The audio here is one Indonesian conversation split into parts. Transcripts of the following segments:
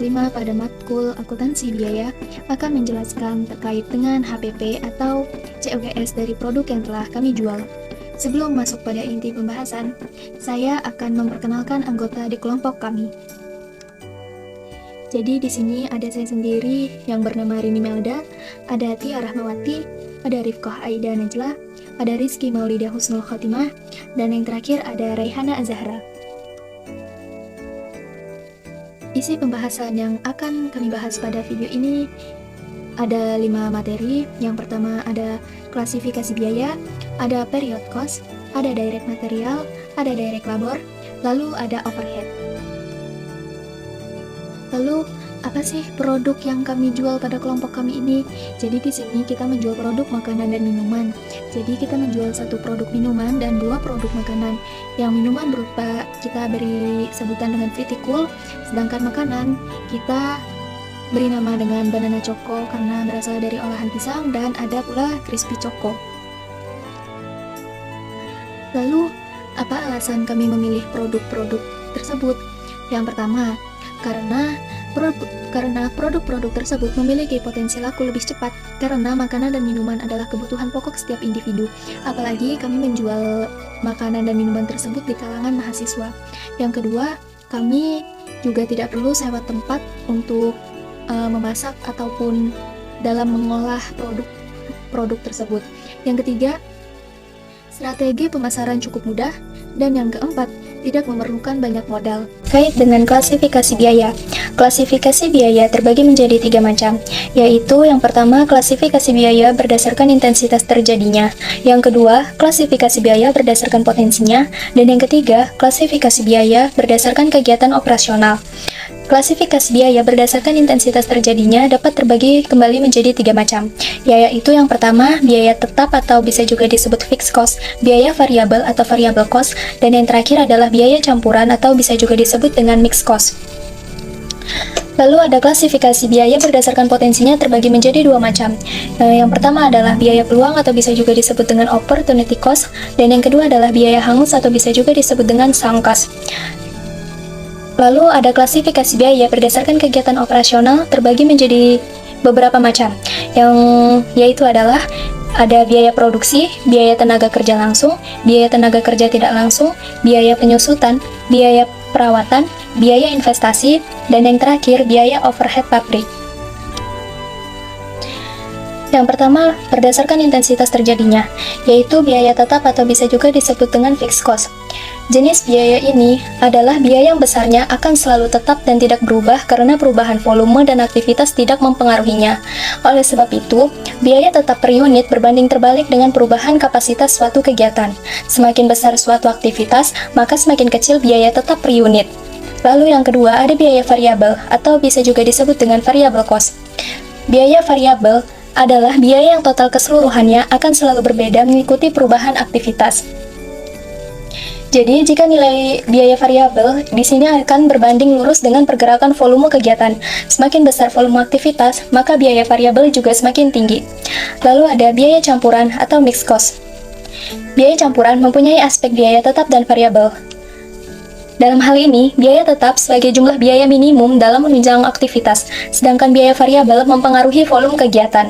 5 pada matkul akuntansi biaya akan menjelaskan terkait dengan HPP atau COGS dari produk yang telah kami jual. Sebelum masuk pada inti pembahasan, saya akan memperkenalkan anggota di kelompok kami. Jadi di sini ada saya sendiri yang bernama Rini Melda, ada Tia Rahmawati, ada Rifqah Aida Najla, ada Rizky Maulida Husnul Khotimah, dan yang terakhir ada Raihana Azahra. Isi pembahasan yang akan kami bahas pada video ini ada 5 materi. Yang pertama ada klasifikasi biaya, ada period cost, ada direct material, ada direct labor, lalu ada overhead. Lalu, apa sih produk yang kami jual pada kelompok kami ini? Jadi di sini kita menjual produk makanan dan minuman. Jadi kita menjual 1 produk minuman dan 2 produk makanan. Yang minuman berupa kita beri sebutan dengan Fritikul, sedangkan makanan kita beri nama dengan Banana Choco karena berasal dari olahan pisang, dan ada pula Crispy Choco. Lalu, apa alasan kami memilih produk-produk tersebut? Yang pertama, karena produk-produk tersebut memiliki potensi laku lebih cepat karena makanan dan minuman adalah kebutuhan pokok setiap individu. Apalagi kami menjual makanan dan minuman tersebut di kalangan mahasiswa. Yang kedua, kami juga tidak perlu sewa tempat untuk memasak ataupun dalam mengolah produk tersebut. Yang ketiga, strategi pemasaran cukup mudah. Dan yang keempat, tidak memerlukan banyak modal. Kait dengan klasifikasi biaya. Klasifikasi biaya terbagi menjadi 3 macam, yaitu yang pertama, klasifikasi biaya berdasarkan intensitas terjadinya. Yang kedua, klasifikasi biaya berdasarkan potensinya. Dan yang ketiga, klasifikasi biaya berdasarkan kegiatan operasional. Klasifikasi biaya berdasarkan intensitas terjadinya dapat terbagi kembali menjadi 3 macam, yaitu yang pertama, biaya tetap atau bisa juga disebut fixed cost, biaya variabel atau variable cost, dan yang terakhir adalah biaya campuran atau bisa juga disebut dengan mixed cost. Lalu ada klasifikasi biaya berdasarkan potensinya terbagi menjadi 2 macam. Yang pertama adalah biaya peluang atau bisa juga disebut dengan opportunity cost, dan yang kedua adalah biaya hangus atau bisa juga disebut dengan sunk cost. Lalu ada klasifikasi biaya berdasarkan kegiatan operasional terbagi menjadi beberapa macam, yaitu adalah ada biaya produksi, biaya tenaga kerja langsung, biaya tenaga kerja tidak langsung, biaya penyusutan, biaya perawatan, biaya investasi, dan yang terakhir biaya overhead pabrik. Yang pertama, berdasarkan intensitas terjadinya, yaitu biaya tetap atau bisa juga disebut dengan fixed cost. Jenis biaya ini adalah biaya yang besarnya akan selalu tetap dan tidak berubah karena perubahan volume dan aktivitas tidak mempengaruhinya. Oleh sebab itu, biaya tetap per unit berbanding terbalik dengan perubahan kapasitas suatu kegiatan. Semakin besar suatu aktivitas, maka semakin kecil biaya tetap per unit. Lalu yang kedua, ada biaya variabel atau bisa juga disebut dengan variable cost. Biaya variabel adalah biaya yang total keseluruhannya akan selalu berbeda mengikuti perubahan aktivitas. Jadi, jika nilai biaya variabel di sini akan berbanding lurus dengan pergerakan volume kegiatan. Semakin besar volume aktivitas, maka biaya variabel juga semakin tinggi. Lalu ada biaya campuran atau mixed cost. Biaya campuran mempunyai aspek biaya tetap dan variabel. Dalam hal ini, biaya tetap sebagai jumlah biaya minimum dalam menunjang aktivitas, sedangkan biaya variabel mempengaruhi volume kegiatan.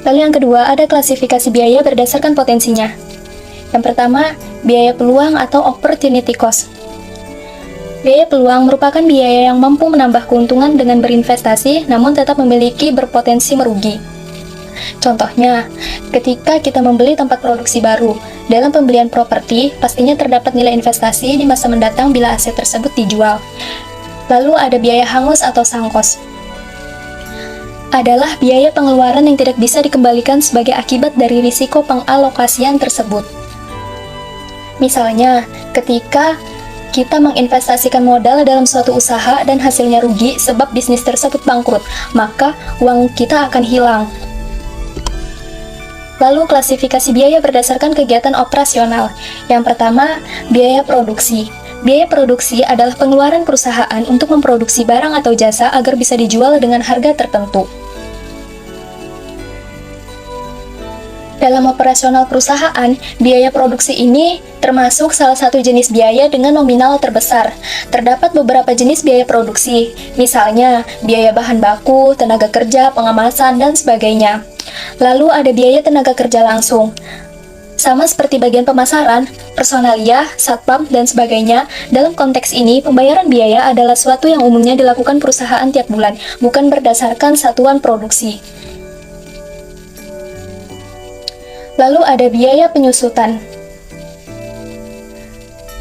Lalu yang kedua, ada klasifikasi biaya berdasarkan potensinya. Yang pertama, biaya peluang atau opportunity cost. Biaya peluang merupakan biaya yang mampu menambah keuntungan dengan berinvestasi, namun tetap memiliki berpotensi merugi. Contohnya, ketika kita membeli tempat produksi baru, dalam pembelian properti, pastinya terdapat nilai investasi di masa mendatang bila aset tersebut dijual. Lalu ada biaya hangus atau sunk cost. Adalah biaya pengeluaran yang tidak bisa dikembalikan sebagai akibat dari risiko pengalokasian tersebut. Misalnya, ketika kita menginvestasikan modal dalam suatu usaha dan hasilnya rugi sebab bisnis tersebut bangkrut, maka uang kita akan hilang. Lalu klasifikasi biaya berdasarkan kegiatan operasional. Yang pertama, biaya produksi. Biaya produksi adalah pengeluaran perusahaan untuk memproduksi barang atau jasa agar bisa dijual dengan harga tertentu. Dalam operasional perusahaan, biaya produksi ini termasuk salah satu jenis biaya dengan nominal terbesar. Terdapat beberapa jenis biaya produksi, misalnya biaya bahan baku, tenaga kerja, pengemasan, dan sebagainya. Lalu ada biaya tenaga kerja langsung. Sama seperti bagian pemasaran, personalia, satpam, dan sebagainya, dalam konteks ini pembayaran biaya adalah suatu yang umumnya dilakukan perusahaan tiap bulan, bukan berdasarkan satuan produksi. Lalu ada biaya penyusutan.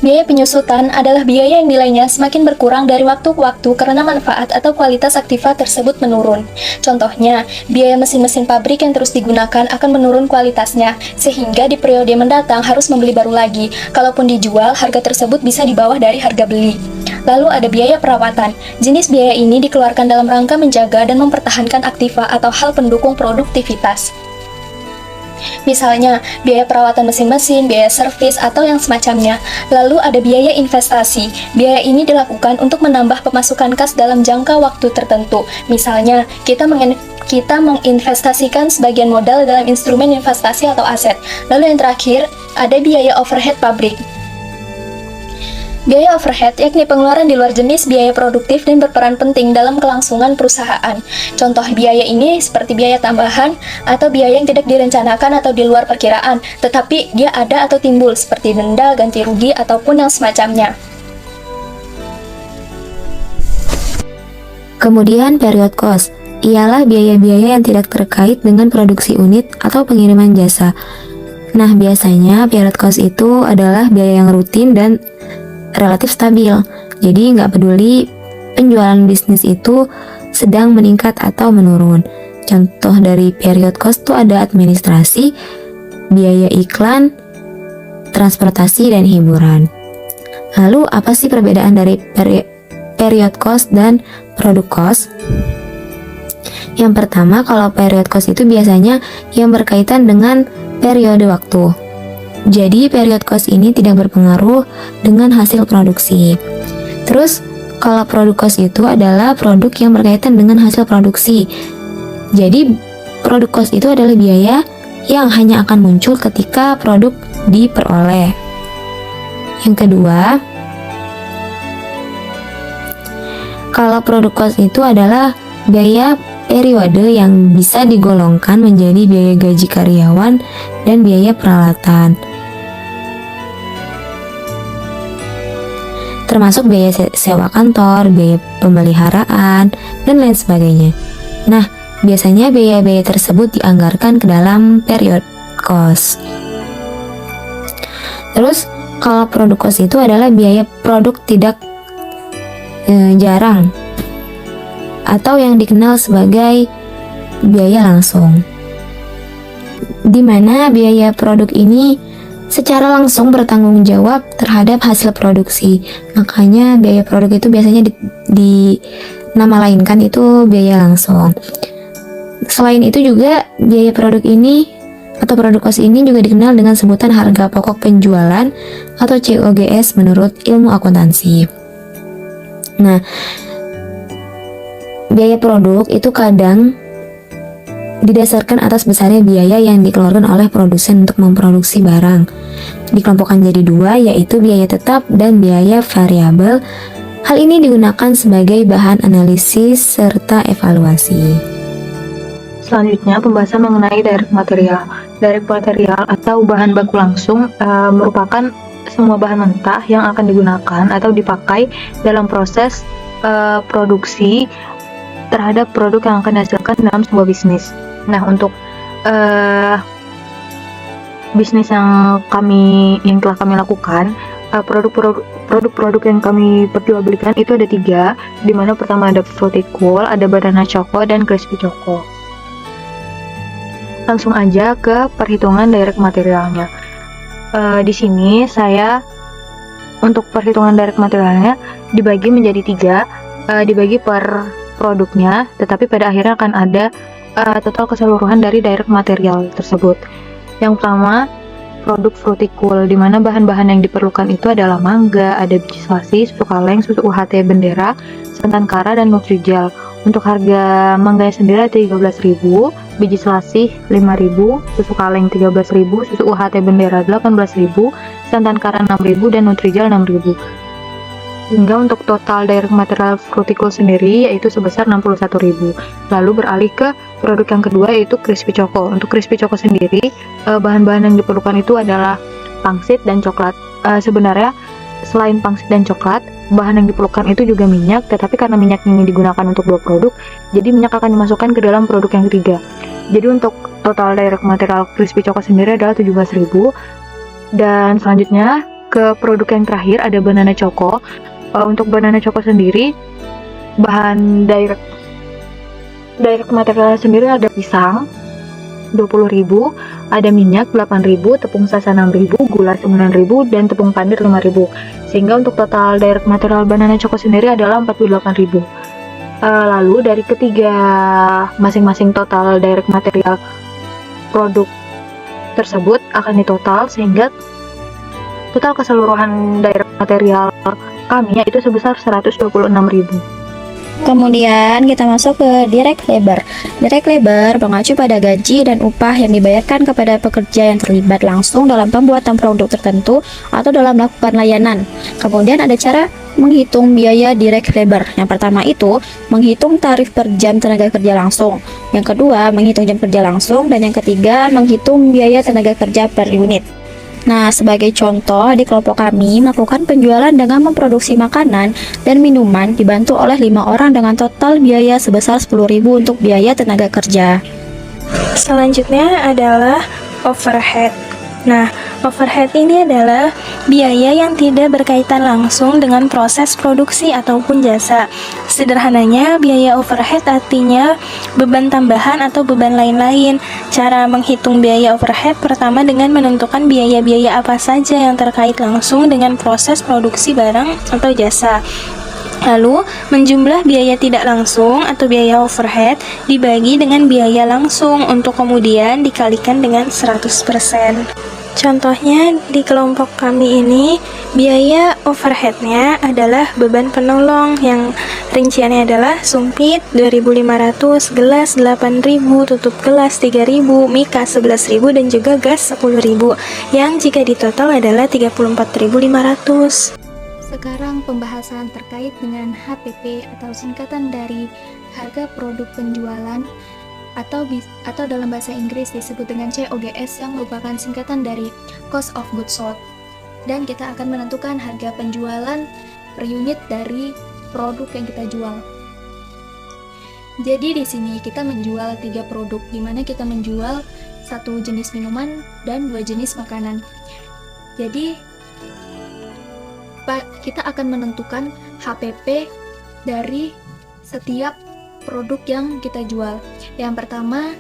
Biaya penyusutan adalah biaya yang nilainya semakin berkurang dari waktu ke waktu karena manfaat atau kualitas aktiva tersebut menurun. Contohnya, biaya mesin-mesin pabrik yang terus digunakan akan menurun kualitasnya, sehingga di periode mendatang harus membeli baru lagi. Kalaupun dijual, harga tersebut bisa di bawah dari harga beli. Lalu ada biaya perawatan. Jenis biaya ini dikeluarkan dalam rangka menjaga dan mempertahankan aktiva atau hal pendukung produktivitas. Misalnya, biaya perawatan mesin-mesin, biaya servis, atau yang semacamnya. Lalu ada biaya investasi. Biaya ini dilakukan untuk menambah pemasukan kas dalam jangka waktu tertentu. Misalnya, kita menginvestasikan sebagian modal dalam instrumen investasi atau aset. Lalu yang terakhir, ada biaya overhead pabrik. Biaya overhead yakni pengeluaran di luar jenis biaya produktif dan berperan penting dalam kelangsungan perusahaan. Contoh biaya ini seperti biaya tambahan atau biaya yang tidak direncanakan atau di luar perkiraan, tetapi dia ada atau timbul seperti denda, ganti rugi, ataupun yang semacamnya. Kemudian period cost, ialah biaya-biaya yang tidak terkait dengan produksi unit atau pengiriman jasa. Nah, biasanya period cost itu adalah biaya yang rutin dan relatif stabil. Jadi nggak peduli penjualan bisnis itu sedang meningkat atau menurun. Contoh dari period cost itu ada administrasi, biaya iklan, transportasi, dan hiburan. Lalu apa sih perbedaan dari period cost dan product cost? Yang pertama, kalau period cost itu biasanya yang berkaitan dengan periode waktu. Jadi period cost ini tidak berpengaruh dengan hasil produksi. Terus kalau product cost itu adalah produk yang berkaitan dengan hasil produksi. Jadi product cost itu adalah biaya yang hanya akan muncul ketika produk diperoleh. Yang kedua, kalau product cost itu adalah biaya periode yang bisa digolongkan menjadi biaya gaji karyawan dan biaya peralatan, termasuk biaya sewa kantor, biaya pemeliharaan, dan lain sebagainya. Nah, biasanya biaya-biaya tersebut dianggarkan ke dalam period cost. Terus, kalau product cost itu adalah biaya produk tidak jarang atau yang dikenal sebagai biaya langsung, di mana biaya produk ini secara langsung bertanggung jawab terhadap hasil produksi. Makanya biaya produk itu biasanya di nama lainkan itu biaya langsung. Selain itu juga biaya produk ini atau produk cost ini juga dikenal dengan sebutan harga pokok penjualan atau COGS menurut ilmu akuntansi. Nah, biaya produk itu kadang didasarkan atas besarnya biaya yang dikeluarkan oleh produsen untuk memproduksi barang. Dikelompokkan jadi dua, yaitu biaya tetap dan biaya variabel. Hal ini digunakan sebagai bahan analisis serta evaluasi. Selanjutnya, pembahasan mengenai direct material. Direct material atau bahan baku langsung merupakan semua bahan mentah yang akan digunakan atau dipakai dalam proses produksi terhadap produk yang akan dihasilkan dalam sebuah bisnis. Nah, untuk bisnis yang telah kami lakukan, produk-produk yang kami perjualbelikan itu ada 3, di mana pertama ada Fruity Cool, ada Banana Choco, dan Crispy Choco. Langsung aja ke perhitungan direct materialnya. Di sini saya untuk perhitungan direct materialnya dibagi menjadi 3, dibagi per produknya, tetapi pada akhirnya akan ada total keseluruhan dari direct material tersebut. Yang pertama, produk Fruity Cool, di mana bahan-bahan yang diperlukan itu adalah mangga, ada biji selasi, susu kaleng, susu UHT bendera, santan kara, dan Nutrijel. Untuk harga mangganya sendiri ada 13.000, biji selasih 5.000, susu kaleng 13.000, susu UHT bendera 18.000, santan kara 6.000, dan Nutrijel 6.000. Hingga untuk total direct material Frutikul sendiri yaitu sebesar 61.000. Lalu beralih ke produk yang kedua yaitu Crispy Choco. Untuk Crispy Choco sendiri, bahan-bahan yang diperlukan itu adalah pangsit dan coklat. Sebenarnya selain pangsit dan coklat, bahan yang diperlukan itu juga minyak, tetapi karena minyak ini digunakan untuk dua produk, jadi minyak akan dimasukkan ke dalam produk yang ketiga. Jadi untuk total direct material Crispy Choco sendiri adalah 17.000. Dan selanjutnya ke produk yang terakhir ada Banana Choco. Untuk Banana Choco sendiri, bahan direct material sendiri ada pisang 20.000, ada minyak 8.000, tepung sasa 6.000, gula 9.000, dan tepung panir 5.000. Sehingga untuk total direct material Banana Choco sendiri adalah 48.000. Lalu dari ketiga masing-masing total direct material produk tersebut akan ditotal, sehingga total keseluruhan direct material kami yaitu sebesar 126.000. Kemudian kita masuk ke direct labor. Direct labor mengacu pada gaji dan upah yang dibayarkan kepada pekerja yang terlibat langsung dalam pembuatan produk tertentu atau dalam melakukan layanan. Kemudian ada cara menghitung biaya direct labor. Yang pertama itu menghitung tarif per jam tenaga kerja langsung. Yang kedua menghitung jam kerja langsung, dan yang ketiga menghitung biaya tenaga kerja per unit. Nah, sebagai contoh, di kelompok kami melakukan penjualan dengan memproduksi makanan dan minuman dibantu oleh 5 orang dengan total biaya sebesar 10.000 untuk biaya tenaga kerja. Selanjutnya adalah overhead. Nah, overhead ini adalah biaya yang tidak berkaitan langsung dengan proses produksi ataupun jasa. Sederhananya, biaya overhead artinya beban tambahan atau beban lain-lain. Cara menghitung biaya overhead pertama dengan menentukan biaya-biaya apa saja yang terkait langsung dengan proses produksi barang atau jasa. Lalu, menjumlah biaya tidak langsung atau biaya overhead dibagi dengan biaya langsung untuk kemudian dikalikan dengan 100%. Contohnya di kelompok kami ini, biaya overheadnya adalah beban penolong yang rinciannya adalah sumpit 2.500, gelas 8.000, tutup gelas 3.000, mika 11.000, dan juga gas 10.000, yang jika ditotal adalah 34.500. Sekarang pembahasan terkait dengan HPP atau singkatan dari harga produk penjualan atau dalam bahasa Inggris disebut dengan COGS, yang merupakan singkatan dari Cost of Goods Sold. Dan kita akan menentukan harga penjualan per unit dari produk yang kita jual. Jadi di sini kita menjual 3 produk, di mana kita menjual 1 jenis minuman dan 2 jenis makanan. Jadi kita akan menentukan HPP dari setiap produk yang kita jual. Yang pertama,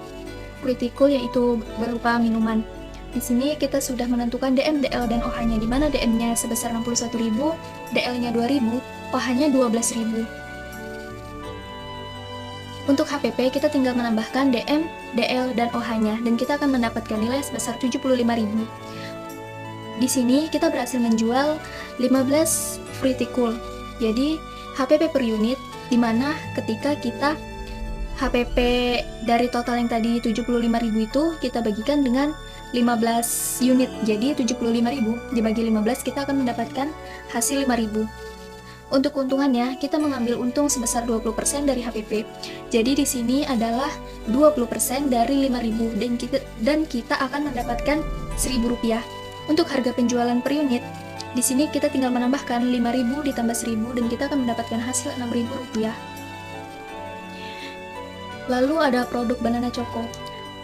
Frutikul, yaitu berupa minuman. Di sini kita sudah menentukan DM, DL, dan OH-nya, di mana DM-nya sebesar 61.000, DL-nya 2.000, OH-nya 12.000. Untuk HPP kita tinggal menambahkan DM, DL, dan OH-nya, dan kita akan mendapatkan nilai sebesar 75.000. Di sini kita berhasil menjual 15 Frutikul. Jadi HPP per unit, di mana ketika kita HPP dari total yang tadi 75.000 itu kita bagikan dengan 15 unit. Jadi 75.000 dibagi 15 kita akan mendapatkan hasil 5.000. Untuk keuntungannya kita mengambil untung sebesar 20% dari HPP. Jadi di sini adalah 20% dari 5.000 dan kita akan mendapatkan Rp1.000. Untuk harga penjualan per unit, di sini kita tinggal menambahkan 5.000 ditambah 1.000 dan kita akan mendapatkan hasil Rp6.000. Lalu ada produk Banana Choco,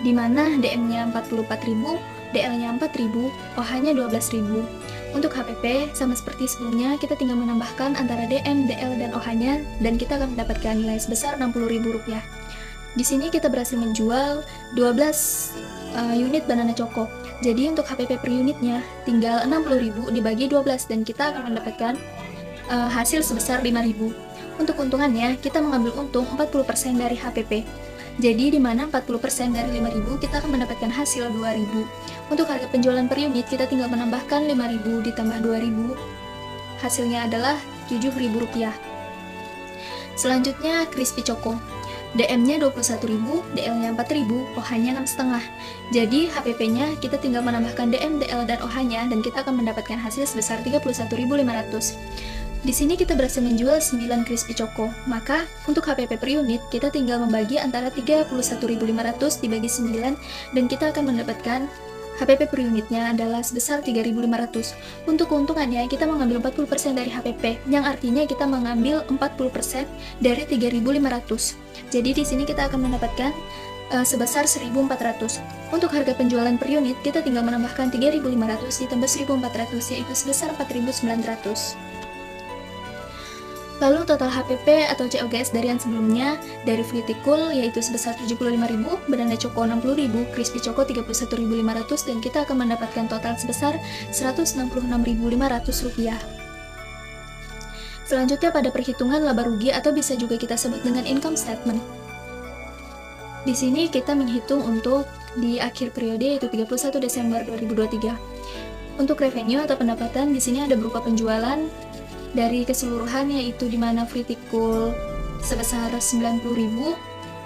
di mana DM-nya 44.000, DL-nya 4.000, OH-nya 12.000. Untuk HPP sama seperti sebelumnya, kita tinggal menambahkan antara DM, DL, dan OH-nya dan kita akan mendapatkan nilai sebesar Rp60.000. Di sini kita berhasil menjual 12 unit Banana Choco. Jadi untuk HPP per unitnya tinggal 60.000 dibagi 12 dan kita akan mendapatkan hasil sebesar 5.000. Untuk keuntungannya kita mengambil untung 40% dari HPP. Jadi di mana 40% dari 5.000 kita akan mendapatkan hasil 2.000. Untuk harga penjualan per unit kita tinggal menambahkan 5.000 ditambah 2.000. Hasilnya adalah Rp7.000. Selanjutnya Crispy Choco. DM-nya 21.000, DL-nya 4.000, OH-nya 6,5. Jadi HPP-nya kita tinggal menambahkan DM, DL, dan OH-nya dan kita akan mendapatkan hasil sebesar 31.500. Di sini kita berhasil menjual 9 Crispy Choco. Maka untuk HPP per unit kita tinggal membagi antara 31.500 dibagi 9 dan kita akan mendapatkan HPP per unitnya adalah sebesar 3.500. Untuk keuntungannya, kita mengambil 40% dari HPP, yang artinya kita mengambil 40% dari 3.500. Jadi di sini kita akan mendapatkan sebesar 1.400. Untuk harga penjualan per unit, kita tinggal menambahkan 3.500 ditambah 1.400, yaitu sebesar 4.900. Lalu total HPP atau COGS dari yang sebelumnya dari Fruity Cool yaitu sebesar 75.000, Banana Choco 60.000, Crispy Choco 31.500 dan kita akan mendapatkan total sebesar 166.500 rupiah. Selanjutnya pada perhitungan laba rugi atau bisa juga kita sebut dengan income statement. Di sini kita menghitung untuk di akhir periode yaitu 31 Desember 2023. Untuk revenue atau pendapatan di sini ada berupa penjualan dari keseluruhan yaitu di mana Fruity Cool sebesar 90.000,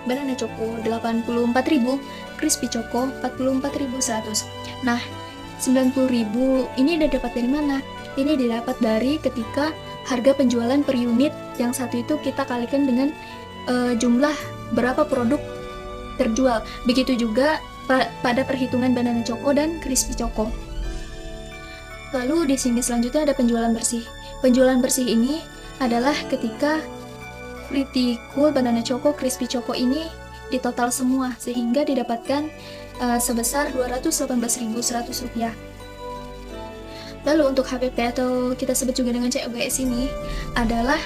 Banana Choco 84.000, Crispy Choco 44.100. Nah, 90.000 ini didapat dari mana? Ini didapat dari ketika harga penjualan per unit yang satu itu kita kalikan dengan jumlah berapa produk terjual. Begitu juga pada perhitungan Banana Choco dan Crispy Choco. Lalu di sini selanjutnya ada penjualan bersih. Penjualan bersih ini adalah ketika Fruity Cool, Banana Choco, Crispy Choco ini ditotal semua sehingga didapatkan sebesar 218.100 rupiah. Lalu untuk HPP atau kita sebut juga dengan COGS ini adalah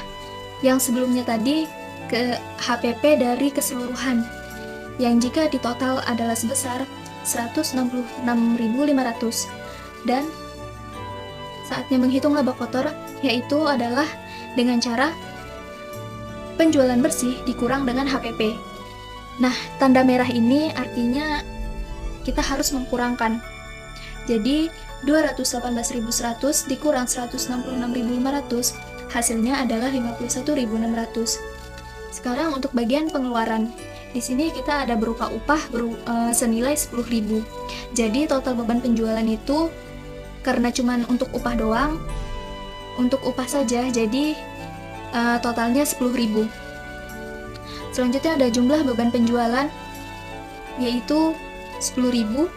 yang sebelumnya tadi ke HPP dari keseluruhan yang jika ditotal adalah sebesar 166.500 dan saatnya menghitung laba kotor yaitu adalah dengan cara penjualan bersih dikurang dengan HPP. Nah, tanda merah ini artinya kita harus mengkurangkan. Jadi 218.100 dikurang 166.500 hasilnya adalah 51.600. Sekarang untuk bagian pengeluaran. Di sini kita ada berupa upah senilai 10.000. Jadi total beban penjualan itu karena cuman untuk upah doang, untuk upah saja, jadi totalnya 10.000. Selanjutnya ada jumlah beban penjualan yaitu 10.000.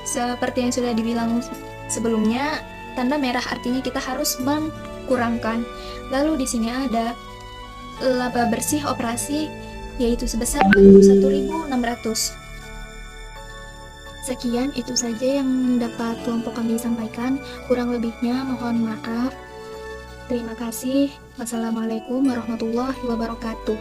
Seperti yang sudah dibilang sebelumnya, tanda merah artinya kita harus mengkurangkan. Lalu di sini ada laba bersih operasi yaitu sebesar 41.600. Sekian itu saja yang dapat kelompok kami sampaikan. Kurang lebihnya mohon maaf. Terima kasih. Wassalamualaikum warahmatullahi wabarakatuh.